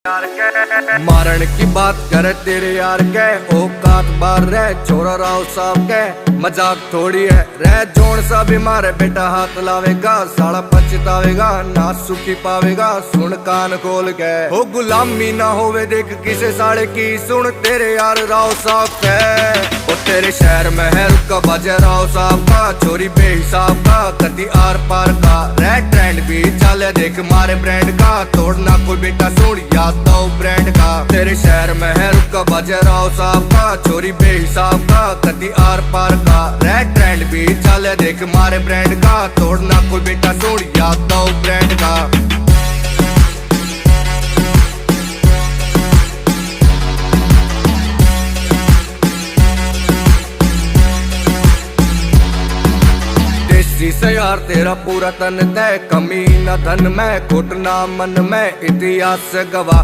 मारण की बात करे तेरे यार के औकात बार रह छोरा राव साहब के मजाक थोड़ी है रह जोन सा भी मारे बेटा हाथ लावेगा साला पछतावेगा ना सुखी पावेगा सुन कान खोल के हो गुलामी ना होवे देख किसे साले की सुन तेरे यार राव साहब के ओ तेरे शहर में है रुका बाजा राव साहब का चोरी बेहिसाब का कदी आर पार का रह ट्रेंड भी चले देख मारे ब्रांड का तोड़ना कोई बेटा सुन याद दो ब्रांड का तेरे शहर में है रुका बाजा राव साहब का चोरी बेहिसाब का कदी आर पार का रह ट्रेंड भी चले देख मारे ब्रांड का तोड़ना कोई बेटा सुन याद दो ब्रांड का। से यार तेरा पूरा तन तय कमी न धन में घुटना मन में इतिहास से गवाह